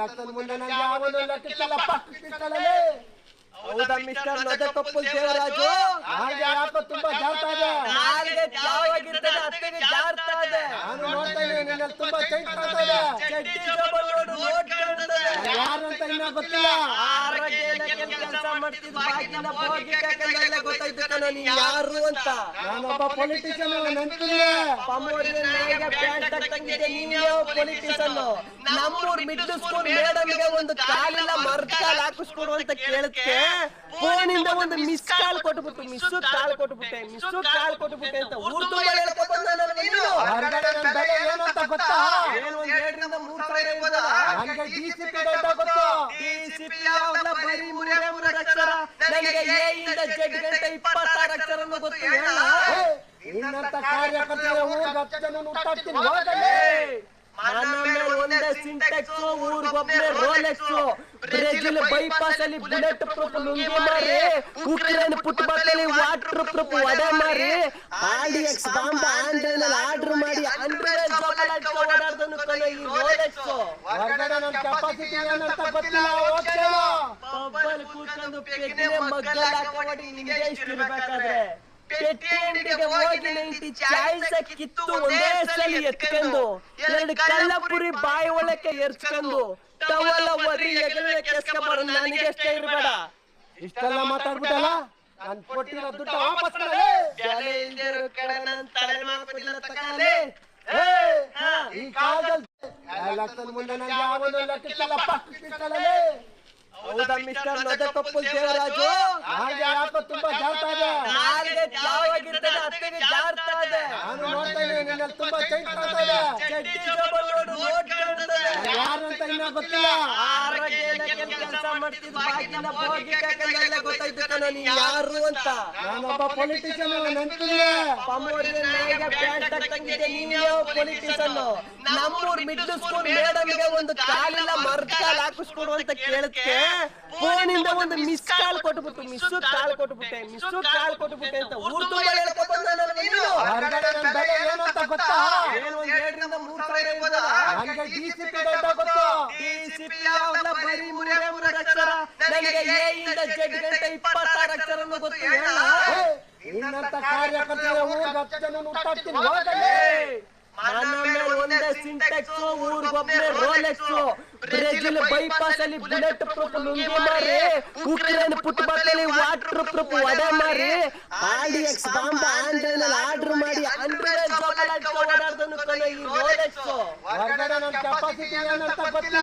ಲಕ್ಷದ ಮುಂದೆ ನಂಗೆ ಯಾವನು ಲೆಕ್ಕಿಸಲ್ಲ ಪಕ್ಕಿಸಲೇ. ಹೌದಾ ಮಿಸ್ಟರ್ ನೊದಕಪ್ಪಲ್ ದೇವರಾಜು? ಹಾಗೆ ಯಾಕೋ ತುಂಬಾ ಜಾರ್ತಾ ಇದೆ. ನಾಲ್ಗೆ ಯಾವಾಗಿರ್ತದೆ ಅತ್ತಿಗೆ ಜಾರ್ತಾ ಇದೆ. ನಾನು ನೋಡ್ತಾ ಇದ್ದೀನಿ ನಿನ್ನಲ್ಲಿ ತುಂಬಾ ಚೈನ್ ಕಾಣ್ತಾ ಇದೆ. ಚಡ್ಡಿ ಜಬಲ್ ನೋಡು ನೋಟ್ ಕಾಣ್ತದೆ. ಯಾರು ಅಂತ ಇನ್ನ ಗೊತ್ತಿಲ್ಲ. ಆರೋಗ್ಯ ಇಲಾಖೆಯಲ್ಲಿ ಕೆಲಸ ಮಾಡ್ತಿದ್ದ ಬಾಗಿನ ಹೋಗಿ ಕಾಕಂಡೆಲ್ಲ ಗೊತ್ತಾಯ್ತು ಕಣ ನೀ ಯಾರು ಅಂತ. ನಾನೊಬ್ಬ ಪೊಲಿಟಿಷಿಯನ್ ನೆನ್ಪಿಲ್ಲ. ಪಮೋರಿನ ನಾಯಿಗೆ ಪ್ಯಾಂಟ್ ಹಾಕಂಗಿದೆ ನೀನು ಪೊಲಿಟಿಷಿಯನ್. ನಮ್ಮೂರ್ ಮಿಡ್ಲ್ ಸ್ಕೂಲ್ ಮೇಡಮ್ಗೆ ಒಂದು ಕಾಲಿಲ್ಲ ಮರ್ದ ಕಾಲ್ ಹಾಕಿಸ್ಕೊಡು ಅಂತ ಕೇಳುತ್ತೆ. ಫೋನಿಂದ ಒಂದು ಮಿಸ್ ಕಾಲ್ ಕೊಟ್ಬಿಟ್ಟು ಮಿಸ್ಸು ಕಾಲ್ ಕೊಟ್ಬಿಟ್ಟೆ ಅಂತ ಊರ್ ತುಂಬ ಹೇಳ್ಕೊ ಬಂದ ಹೊರಗಡೆ ನನ್ನ ಬೆಲೆ ಏನು ಅಂತ ಗೊತ್ತಾ? ಏನು ಒಂದ್ 2,000-3,000 ಇರ್ಬೋದಾ? ನನಗೆ DCP ಅಂತ ಗೊತ್ತು. DCP ಅವಲ್ಲ ಬರೀ 3 ಅಕ್ಷರ. ನನಗೆ A ಇಂದ Z ಗಂಟ 26 ಅಕ್ಷರನು ಗೊತ್ತು. ಇನ್ನಂತ ಕಾರ್ಯಕರ್ತರು ಊರಿಗೆ 10 ಜನ ಹುಟ್ಟಾಕ್ತೀನಿ ಹೋಗಲೇ. ನನ್ನ ಮೇಲೆ ಒಂದೇ ಸಿಂಟೆಕ್ಸ್ ಊರ್ಗೊಬ್ಬನೇ ರೋಲೆಕ್ಸ್. ಬ್ರೆಜಿಲ್ ಬೈಪಾಸ್ ಅಲ್ಲಿ ಬುಲೆಟ್ ಪ್ರೂಫ್ ಲುಂಗಿ ಮಾರಿ, Ukraine football water proof vada ಮಾರಿ, RDX ಬಾಂಬ್ ಆನ್ಲೈನ್ ಆರ್ಡರ್ ಮಾಡಿ ಅಂಡ್ರೆಡ್ ಓಡಾಡ್ದನು ಕಣ ಈ ರೋಲೆಕ್ಸ್. ಹೊರಗಡೆ ನನ್ನ ಕೆಪಾಸಿಟಿ ಏನಂತ ಗೊತ್ತಿಲ್ಲ. ಹೋಗ್ತೇವೆ ಪಬ್ಬಲ್ ಕೂತ್ಕೊಂಡು ಪೆಟ್ಟಿಗೆ ಮಗ್ಗಲ್ ಹಾಕಿ ನಿಮಗೆ ಇಷ್ಟಿರ್ಬೇಕಾದ್ರೆ ಪೆಟ್ಟಿ ಅಂಗಡಿಗೆ ಹೋಗಿ 90 ಚಾಯ್ಸ ಕಿತ್ತು ಒಂದೇ ಸಲ ಎತ್ಕೊಂಡು 2 ಕಲ್ಲಪುರಿ ಬಾಯಿ ಒಳಕ್ಕೆ ಎರ್ಚ್ಕೊಂಡು ಟವಲ ಒದ್ರಿ ಎಗಲೇ ಕೆಸ್ಕಬಾರ. ನನಗೆ ಎಷ್ಟೇ ಇರಬೇಡ. ಇಷ್ಟೆಲ್ಲ ಮಾತಾಡ್ಬಿಟ್ಟಲ್ಲ. ನಾನು ಕೊಟ್ಟಿರೋ ದುಡ್ಡು ವಾಪಸ್ ಕೊಡಲೇ. ಬೆಲೆ ಇಲ್ದೇ ಇರೋ ಕಡೆ ನನ್ನ ತಲೆ ಮಾಡ್ಕೊದಿಲ್ಲ ತಕಾಲೆ. ಈ ಕಾಲದಲ್ಲಿ ಲಕ್ಷದ ಮುಂದೆ ನಂಗೆ ಯಾವನು ಲೆಕ್ಕಿಸಲ್ಲ ಪಕ್ಕಿಸಲೇ. ಹೌದಾ ಮಿಸ್ಟರ್ ನೊದಕಪ್ಪಲ್ ದೇವರಾಜು? ಹಾಗೆ ಯಾಕೋ ತುಂಬಾ ಜಾರ್ತಾ ಇದೆ. ನಾಲ್ಗೆ ಯಾವಾಗಿರ್ತದೆ ಅತ್ತಿಗೆ ಜಾರ್ತಾ ಇದೆ. ನಾನು ನೋಡ್ತಾ ಇದ್ದೀನಿ ನಿನ್ನಲ್ಲಿ ತುಂಬಾ ಚೈನ್ ಕಾಣ್ತಾ ಇದೆ. ಚಡ್ಡಿ ಜಬಲ್ ನೋಡು ನೋಟ್ ಕಾಣ್ತದೆ. ಯಾರು ಅಂತ ಇನ್ನ ಗೊತ್ತಿಲ್ಲ. ಆರೋಗ್ಯ ಇಲಾಖೆಯಲ್ಲಿ ಕೆಲಸ ಮಾಡ್ತಿದ್ದ ಬಾಗಿನ ಹೋಗಿ ಕಾಕಂಡೆಲ್ಲ ಗೊತ್ತಾಯ್ತು ಕಣ ನೀ ಯಾರು ಅಂತ. ನಾನೊಬ್ಬ ಪೊಲಿಟಿಷಿಯನ್ ನೆನ್ಪಿಲ್ಲ. ಪಮೋರಿನ ನಾಯಿಗೆ ಪ್ಯಾಂಟ್ ಹಾಕಂಗಿದೆ ನೀನು ಪೊಲಿಟಿಷಿಯನ್. ನಮ್ಮೂರ್ ಮಿಡ್ಲ್ ಸ್ಕೂಲ್ ಮೇಡಮ್ಗೆ ಒಂದು ಕಾಲಿಲ್ಲ ಮರ್ದ ಕಾಲ್ ಹಾಕಿಸ್ಕೊಡು ಅಂತ ಕೇಳುತ್ತೆ. ಫೋನಿಂದ ಒಂದು ಮಿಸ್ ಕಾಲ್ ಕೊಟ್ಬಿಟ್ಟು ಮಿಸ್ಸು ಕಾಲ್ ಕೊಟ್ಬಿಟ್ಟೆ ಅಂತ ಊರ್ ತುಂಬ ಹೇಳ್ಕೊ ಬಂದ ಹೊರಗಡೆ ನನ್ನ ಬೆಲೆ ಏನು ಅಂತ ಗೊತ್ತಾ? ಏನು ಒಂದ್ 2,000-3,000 ಇರ್ಬೋದಾ? ನನಗೆ DCP ಅಂತ ಗೊತ್ತು. DCP ಅವಲ್ಲ ಬರೀ 3 ಅಕ್ಷರ. ನನಗೆ A ಇಂದ Z ಗಂಟ 26 ಅಕ್ಷರನು ಗೊತ್ತು. ಇನ್ನಂತ ಕಾರ್ಯಕರ್ತರು ಊರಿಗೆ 10 ಜನ ಹುಟ್ಟಾಕ್ತೀನಿ ಹೋಗಲೇ. ನನ್ನ ಮೇಲೆ ಒಂದೇ ಸಿಂಟೆಕ್ಸ್ ಊರ್ಗೊಬ್ಬನೇ ರೋಲೆಕ್ಸ್. ಬ್ರೆಜಿಲ್ ಬೈಪಾಸ್ ಅಲ್ಲಿ ಬುಲೆಟ್ ಪ್ರೂಫ್ ಲುಂಗಿ ಮಾರಿ, Ukraine football water proof vada ಮಾರಿ, RDX ಬಾಂಬ್ ಆನ್ಲೈನ್ ಆರ್ಡರ್ ಮಾಡಿ ಅಂಡ್ರೆಡ್ ಓಡಾಡ್ದನು ಕಣ ಈ ರೋಲೆಕ್ಸ್. ಹೊರಗಡೆ ನನ್ನ ಕೆಪಾಸಿಟಿ ಏನಂತ ಗೊತ್ತಿಲ್ಲ.